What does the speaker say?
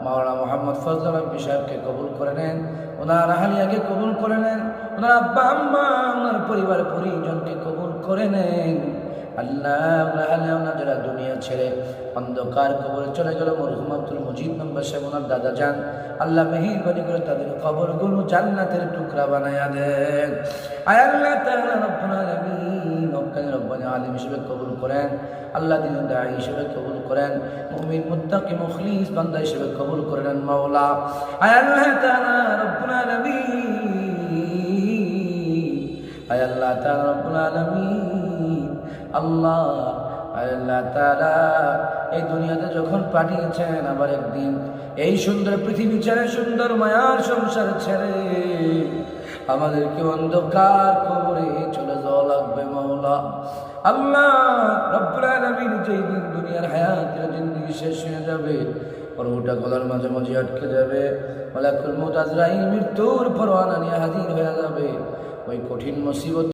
মাওলানা মোহাম্মদ ফজল আলম সাহেবকে কবুল করে নেন, ওনার আহলিয়াকে কবুল করে নেন, ওনার আব্বা আম্মা ওনার পরিবার পরিজনকে কবুল করে নেন। আল্লাহ ওনার যারা দুনিয়া ছেড়ে অন্ধকার কবরে চলে গেল, মরহুম আব্দুল মজিদ নম্বর সাহেব ওনার দাদা যান, আল্লাহ মেহেরবানি করে তাদের কবরগুলো জান্নাতের টুকরা বানায়া দেন। আয় আল্লাহ তাআলা রব্বুল আলামিন ওয়াক্কাল রব্বানি আলিম হিসেবে কবুল করেন, আল্লাহ দিন দাঈ হিসেবে কবুল করেন, মুমিন মুত্তাকি মুখলিস বান্দা হিসেবে কবুল করেন মাওলা। আয় আল্লাহ তাআলা রব্বুল আলামিন, আয় আল্লাহ তাআলা রব্বুল আলামিন, আল্লাহ আল্লাহ তাআলা এই দুনিয়াতে যখন পাঠিয়েছেন আবার একদিন এই সুন্দর পৃথিবী ছেড়ে, সুন্দর মায়ার সংসার ছেড়ে আমাদেরকে অন্ধকার কবরে চলে যাওয়া লাগবে মাওলা। আল্লাহ রব্বুল আলামিন যেই দিন দুনিয়ার হায়াতের জিন্দেগি শেষ হয়ে যাবে, পরোটা গলার মাঝে মাঝে আটকে যাবে, মালাকুল মউত আজরাইল মৃত্যুর পরোয়ানা নিয়ে হাজির হয়ে যাবে, ওই কঠিন মুসিবত